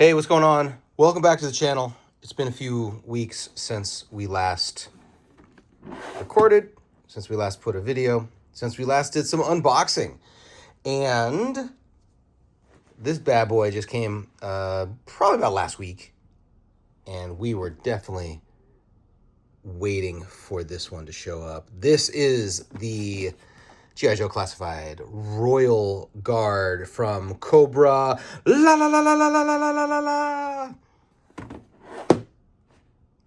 Hey, what's going on? Welcome back to the channel. It's been a few weeks since we last recorded, since we last put a video, since we last did some unboxing. And this bad boy just came probably about last week. And we were definitely waiting for this one to show up. This is the G.I. Joe Classified Royal Guard from Cobra-La La.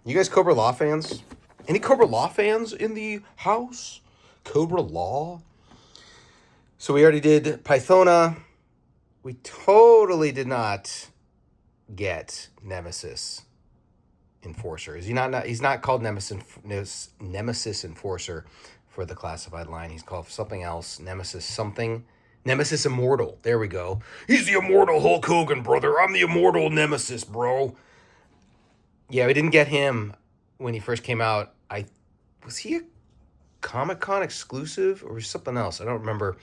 You guys Cobra-La fans? Any Cobra-La fans in the house? Cobra-La? So we already did Pythona. We totally did not get Nemesis Enforcer. Is he not? He's not called Nemesis Enforcer for the Classified line. He's called something else. Nemesis something. Nemesis Immortal. There we go. He's the immortal Hulk Hogan, brother. I'm the immortal Nemesis, bro. Yeah, we didn't get him when he first came out. Was he a Comic-Con exclusive or something else? I don't remember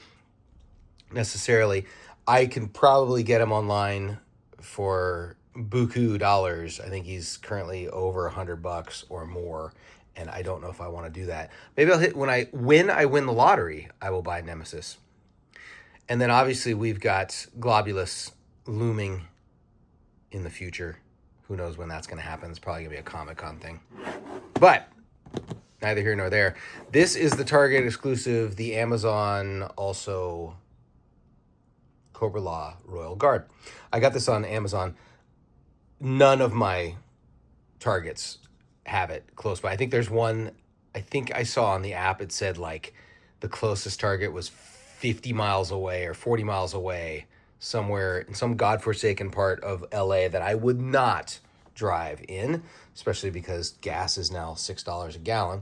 necessarily. I can probably get him online for buku dollars. I think he's currently over $100 or more, and I don't know if I want to do that. Maybe I'll hit when I win the lottery, I will buy Nemesis. And then obviously we've got Globulus looming in the future. Who knows when that's going to happen? It's probably going to be a Comic-Con thing. But neither here nor there. This is the Target exclusive, the Amazon also Cobra-La Royal Guard. I got this on Amazon. None of my Targets have it close by. I think there's one, I think I saw on the app, it said like the closest Target was 50 miles away or 40 miles away, somewhere in some godforsaken part of LA that I would not drive in, especially because gas is now $6 a gallon.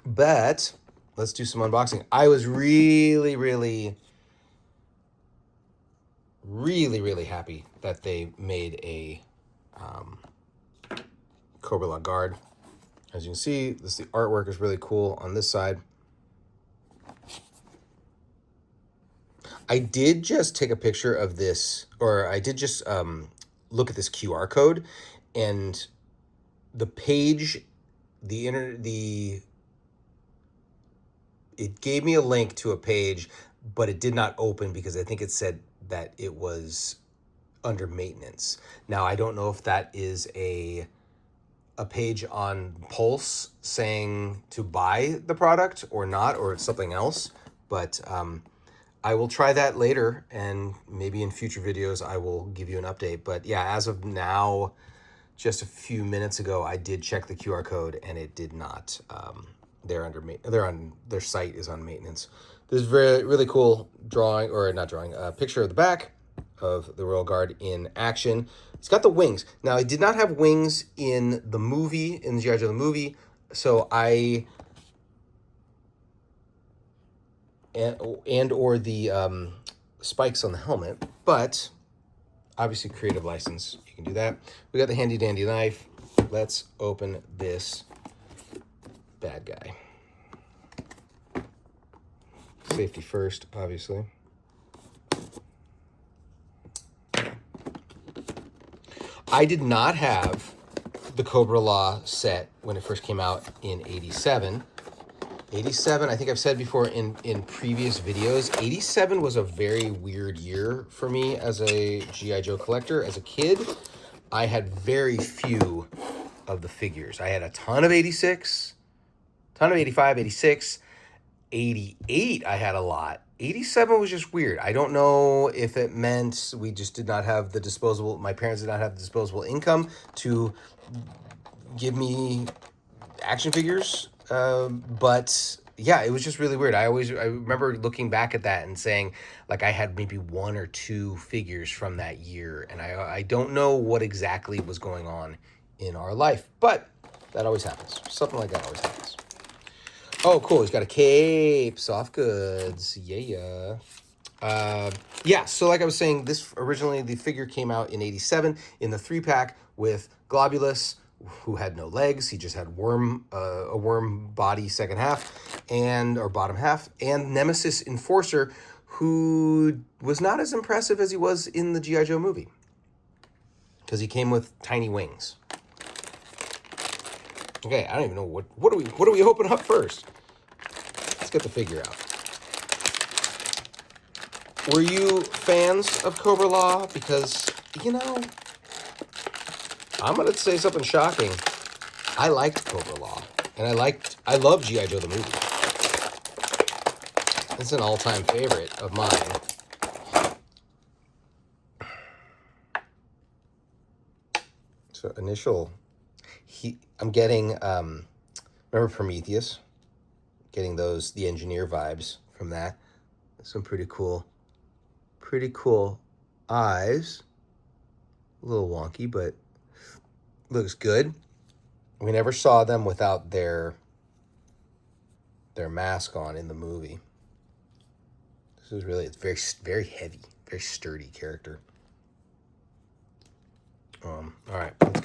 But let's do some unboxing. I was really happy that they made a Cobra-La Guard. As you can see, the artwork is really cool on this side. I did just take a picture of this, or I did just look at this QR code, and the page, it gave me a link to a page, but it did not open because I think it said that it was under maintenance. Now, I don't know if that is a page on Pulse saying to buy the product or not, or it's something else, but I will try that later, and maybe in future videos I will give you an update. But yeah, as of now, just a few minutes ago, I did check the QR code, and it did not. Their site is on maintenance. This is really cool picture of the back of the Royal Guard in action. It's got the wings. Now, it did not have wings in the movie, in the G.I. Joe the movie, so or the spikes on the helmet, but obviously creative license, you can do that. We got the handy dandy knife. Let's open this bad guy. Safety first, obviously. I did not have the Cobra-La set when it first came out in 87. 87, I think I've said before in previous videos, 87 was a very weird year for me as a G.I. Joe collector. As a kid, I had very few of the figures. I had a ton of 86, ton of 85, 86, 88 I had a lot. 87 was just weird. I don't know if it meant we just did not have the disposable, my parents did not have the disposable income to give me action figures. But yeah, it was just really weird. I remember looking back at that and saying, like, I had maybe one or two figures from that year, and I don't know what exactly was going on in our life, but that always happens. Something like that always happens. Oh, cool. He's got a cape. Soft goods. Yeah. Yeah, so like I was saying, this originally, the figure came out in 87 in the 3-pack with Globulus, who had no legs. He just had a worm body second half, or bottom half, and Nemesis Enforcer, who was not as impressive as he was in the G.I. Joe movie. because he came with tiny wings. Okay, I don't even know what are we opening up first? Let's get the figure out. Were you fans of Cobra-La? Because, you know, I'm gonna say something shocking. I liked Cobra-La, and I love G.I. Joe the movie. It's an all-time favorite of mine. So I'm getting, remember Prometheus? Getting the engineer vibes from that. Some pretty cool eyes. A little wonky, but looks good. We never saw them without their mask on in the movie. It's very, very heavy, very sturdy character. All right, let's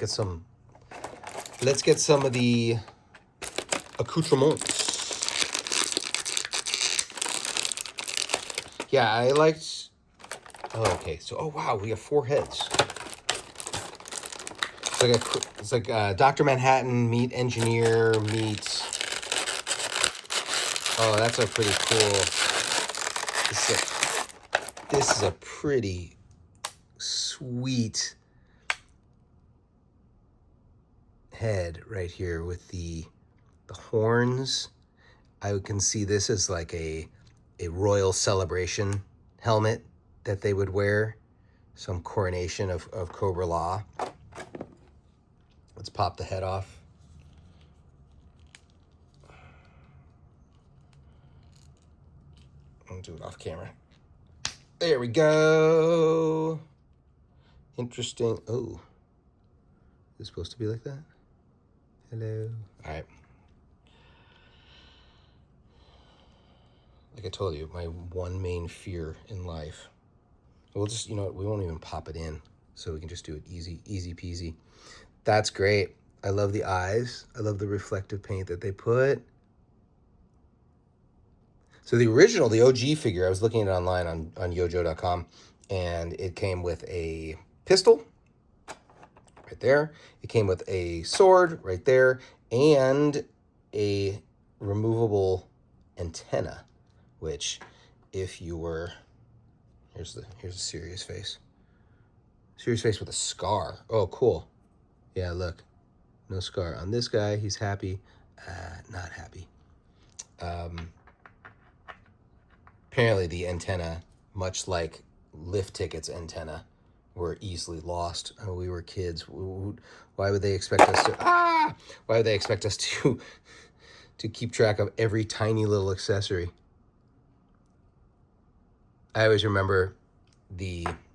get some of the accoutrements. Yeah, I liked. Oh, okay. So, oh wow, we have 4 heads. It's like Dr. Manhattan meet engineer meets. Oh, that's a pretty cool. This is a pretty sweet head right here with the horns. I can see this as like a royal celebration helmet that they would wear. Some coronation of Cobra-La. Let's pop the head off. I'll do it off camera. There we go. Interesting. Oh, is it supposed to be like that? Hello. All right. Like I told you, my one main fear in life. We'll just, you know what, we won't even pop it in, so we can just do it easy peasy. That's great. I love the eyes. I love the reflective paint that they put. So the original, the OG figure, I was looking at it online on yojo.com, and it came with a pistol right there. It came with a sword right there, and a removable antenna, which if you were, here's a serious face. Serious face with a scar. Oh, cool. Yeah, look. No scar. On this guy, he's happy. Not happy. Apparently the antenna, much like lift tickets antenna, were easily lost. Oh, we were kids. Why would they expect us to... Why would they expect us to keep track of every tiny little accessory? I always remember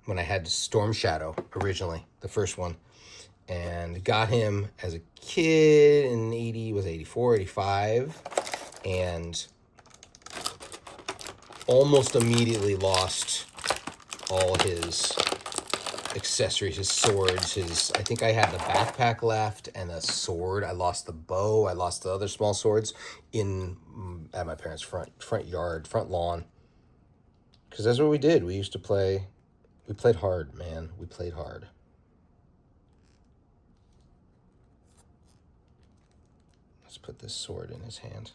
when I had Storm Shadow originally, the first one, and got him as a kid in 84, 85, and almost immediately lost all his accessories, his swords, I think I had the backpack left and a sword. I lost the bow. I lost the other small swords at my parents' front yard, front lawn. Because that's what we did. We used to play. We played hard, man. We played hard. Let's put this sword in his hand.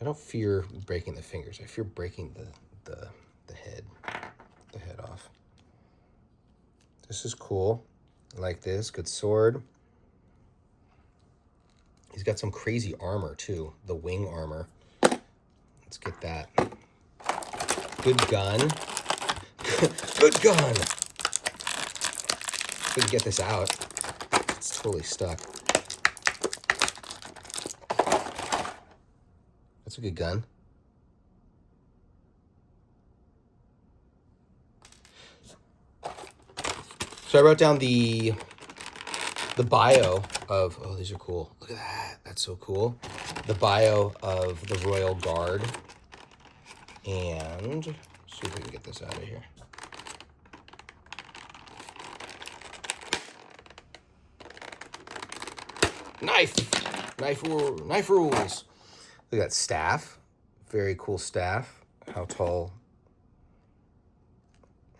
I don't fear breaking the fingers. I fear breaking the head off. This is cool. I like this. Good sword. He's got some crazy armor too. The wing armor. Let's get that. Good gun. Good gun. We can get this out. It's totally stuck. That's a good gun. So I wrote down the bio of, oh, these are cool. Look at that. That's so cool. The bio of the Royal Guard. And see if we can get this out of here. Knife rules. Look at that staff. Very cool staff. how tall.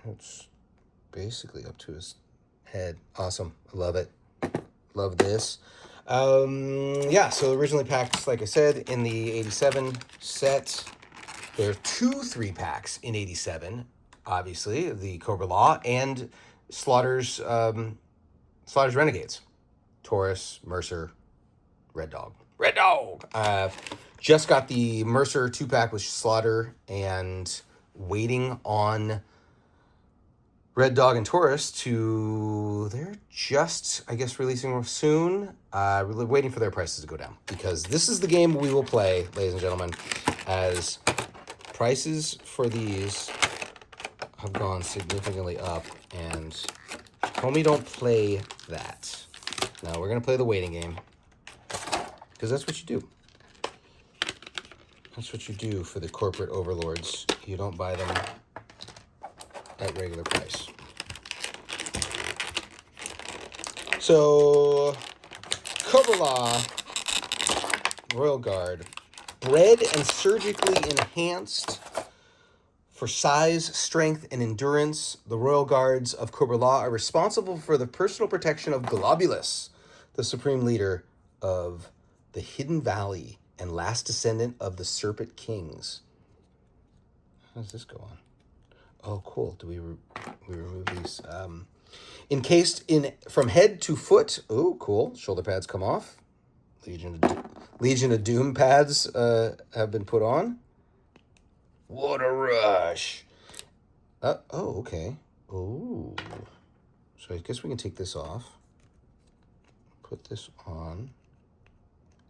It's basically up to his head. Awesome. I love it. Love this. Yeah, so originally packed, like I said, in the 87 set. There are 2 3-packs in 87, obviously, the Cobra-La and Slaughter's Renegades. Taurus, Mercer, Red Dog. Red Dog! Just got the Mercer 2-pack with Slaughter and waiting on Red Dog and Taurus they're just, I guess, releasing them soon. Really waiting for their prices to go down because this is the game we will play, ladies and gentlemen, as prices for these have gone significantly up, and homie, don't play that. Now we're gonna play the waiting game because that's what you do. That's what you do for the corporate overlords. You don't buy them at regular price. So, Cobra-La Royal Guard, bred and surgically enhanced for size, strength, and endurance. The Royal Guards of Cobra-La are responsible for the personal protection of Globulus, the supreme leader of the Hidden Valley and last descendant of the Serpent Kings. How does this go on? Oh, cool. Do we remove these? Encased in from head to foot. Oh, cool. Shoulder pads come off. Legion of Doom pads have been put on. What a rush. Oh, okay. Oh. So I guess we can take this off. Put this on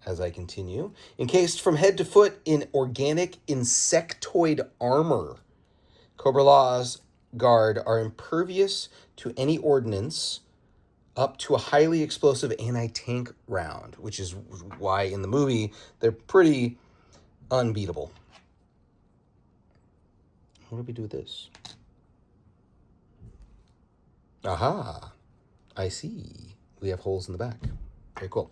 as I continue. Encased from head to foot in organic insectoid armor. Cobra-La's Guard are impervious to any ordnance up to a highly explosive anti-tank round, which is why in the movie they're pretty unbeatable. What do we do with this? Aha, I see. We have holes in the back. Very cool.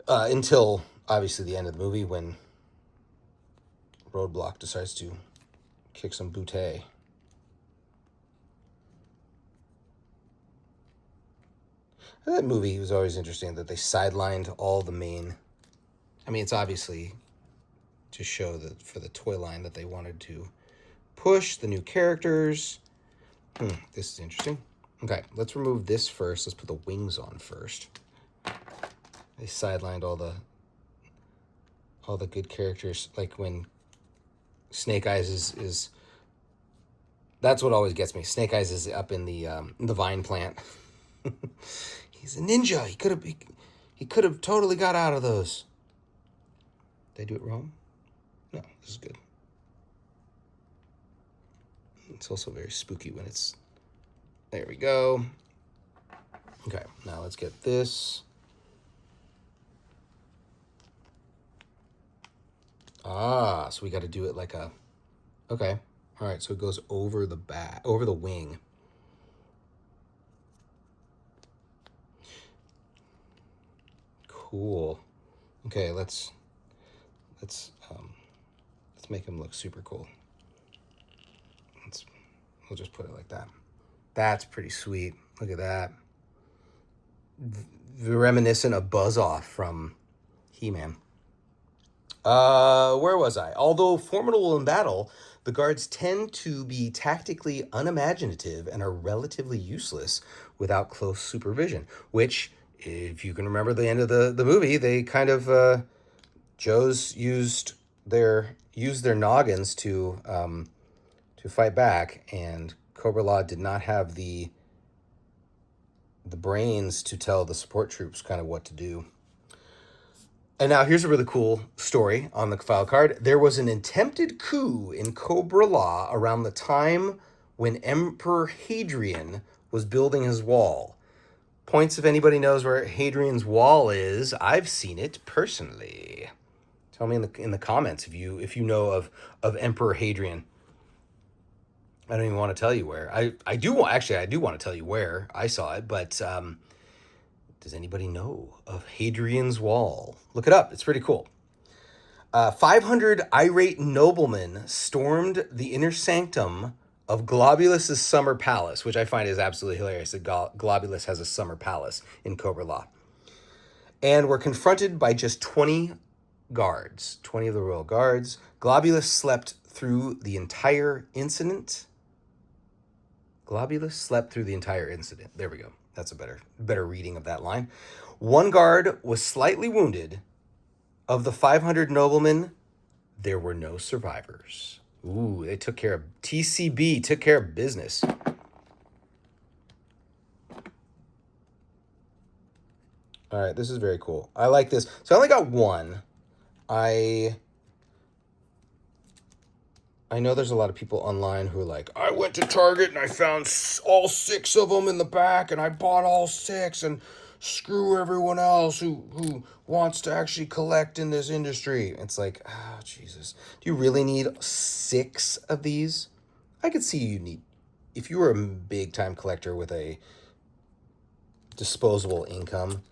Until, obviously, the end of the movie when Roadblock decides to kick some bootay. That movie was always interesting that they sidelined all the main. I mean, it's obviously to show that for the toy line that they wanted to push the new characters. This is interesting. Okay, let's remove this first. Let's put the wings on first. They sidelined all the good characters, like when Snake Eyes is that's what always gets me. Snake Eyes is up in the vine plant. He's a ninja. He could have totally got out of those. Did I do it wrong? No, this is good. It's also very spooky when it's... There we go. Okay, now let's get this. Ah, so we got to do it like a... Okay, all right, so it goes over the back, over the wing. Cool. Okay, let's make him look super cool. We'll just put it like that. That's pretty sweet. Look at that. Reminiscent of Buzz Off from He-Man. Where was I? Although formidable in battle, the guards tend to be tactically unimaginative and are relatively useless without close supervision, which, if you can remember the end of the movie, they kind of, Joes used their noggins to fight back, and Cobra-La did not have the brains to tell the support troops kind of what to do. And now here's a really cool story on the file card. There was an attempted coup in Cobra-La around the time when Emperor Hadrian was building his wall. Points if anybody knows where Hadrian's wall is. I've seen it personally. Tell me in the comments if you know of Emperor Hadrian. I don't even want to tell you where. I do want to tell you where I saw it, but does anybody know of Hadrian's Wall? Look it up. It's pretty cool. 500 irate noblemen stormed the inner sanctum of Globulus's summer palace, which I find is absolutely hilarious that Globulus has a summer palace in Cobra-La, and were confronted by just 20 guards, 20 of the royal guards. Globulus slept through the entire incident. Globulus slept through the entire incident. There we go. That's a better reading of that line. One guard was slightly wounded. Of the 500 noblemen, there were no survivors. Ooh, they took care of TCB, took care of business. All right, this is very cool. I like this. So I only got one. I know there's a lot of people online who are like, I went to Target and I found all 6 of them in the back and I bought all 6 and screw everyone else who wants to actually collect in this industry. It's like, oh, Jesus. Do you really need 6 of these? I could see you need, if you were a big time collector with a disposable income,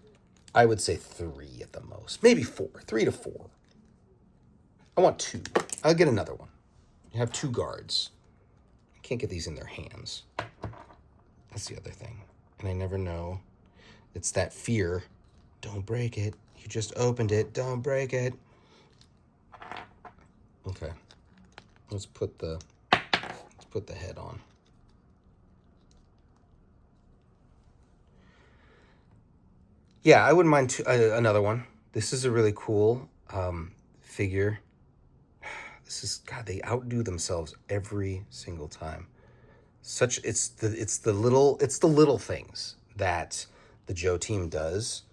I would say 3 at the most. Maybe 4. 3 to 4. I want 2. I'll get another one. You have 2 guards. I can't get these in their hands. That's the other thing. And I never know. It's that fear. Don't break it. You just opened it. Don't break it. Okay. Let's put the head on. Yeah, I wouldn't mind another one. This is a really cool figure. This is, God, they outdo themselves every single time. It's the little things that the Joe team does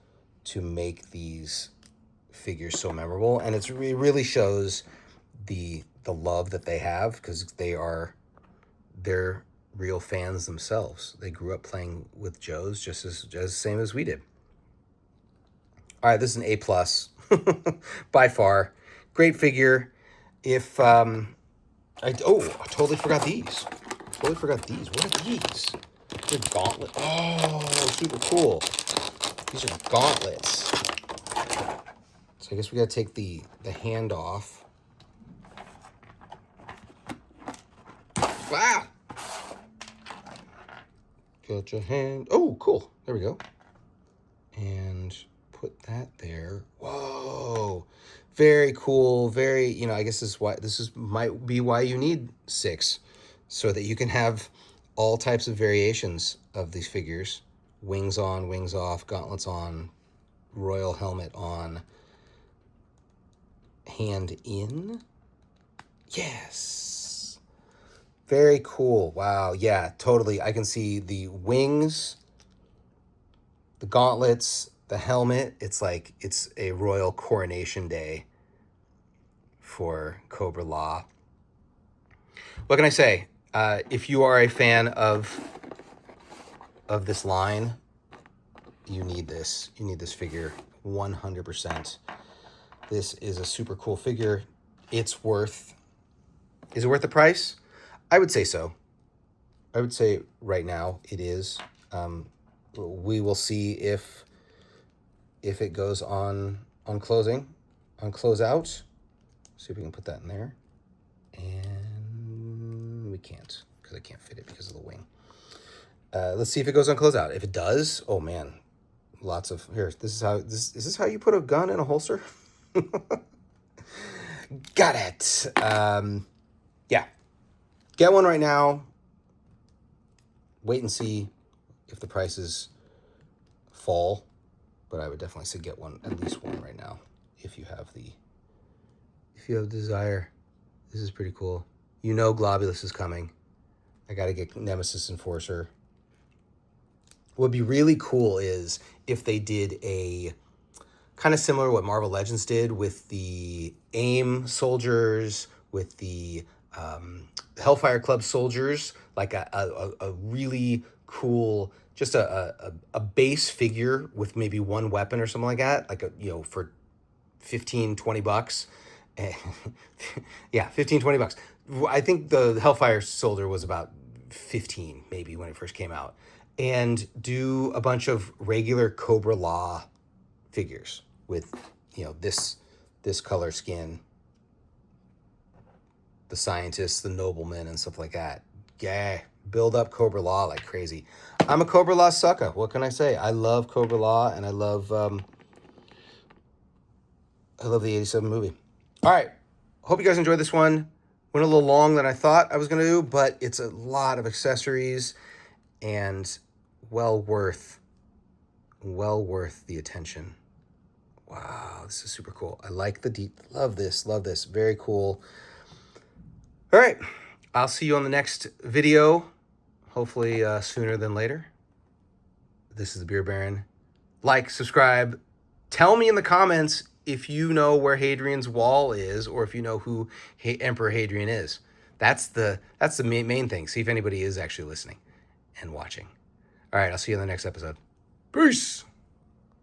to make these figures so memorable, and it really shows the love that they have, because they're real fans themselves. They grew up playing with Joes just as same as we did. All right, this is an A+ by far. Great figure. If I totally forgot these. What are these? They're gauntlets. Oh, super cool. These are gauntlets. So I guess we gotta take the hand off. Wow. Got your hand. Oh, cool. There we go. And put that there. Whoa. Very cool. Very, I guess might be why you need 6, so that you can have all types of variations of these figures. Wings on, wings off, gauntlets on, royal helmet on, hand in. Yes. Very cool. Wow. Yeah, totally. I can see the wings, the gauntlets, the helmet. It's like it's a royal coronation day for Cobra-La. What can I say? If you are a fan of this line, you need this. You need this figure 100%. This is a super cool figure. Is it worth the price? I would say so. I would say right now it is. We will see if it goes on closeout. See if we can put that in there. And we can't, because I can't fit it because of the wing. Let's see if it goes on closeout. If it does, oh man, lots of, here, is this how you put a gun in a holster? Got it. Yeah. Get one right now. Wait and see if the prices fall. But I would definitely say get one, at least one right now, if you have desire. This is pretty cool. Globulus is coming. I got to get Nemesis Enforcer. What would be really cool is if they did a kind of similar to what Marvel Legends did with the AIM soldiers, with the Hellfire Club soldiers, like a really cool, just a base figure with maybe one weapon or something like that, like for $15-20. Yeah, $15-20. I think the Hellfire soldier was about 15 maybe when it first came out. And do a bunch of regular Cobra-La figures with this color skin the scientists, the noblemen, and stuff like that. Yeah, build up Cobra-La like crazy. I'm a Cobra-La sucker. What can I say? I love Cobra-La, and I love the 87 movie. All right. Hope you guys enjoyed this one. Went a little long than I thought I was going to do, but it's a lot of accessories and well worth the attention. Wow, this is super cool. I like the deep. Love this. Very cool. All right. I'll see you on the next video, hopefully sooner than later. This is the Beer Baron. Like, subscribe. Tell me in the comments if you know where Hadrian's Wall is, or if you know who Emperor Hadrian is. That's the main thing. See if anybody is actually listening and watching. All right, I'll see you in the next episode. Peace.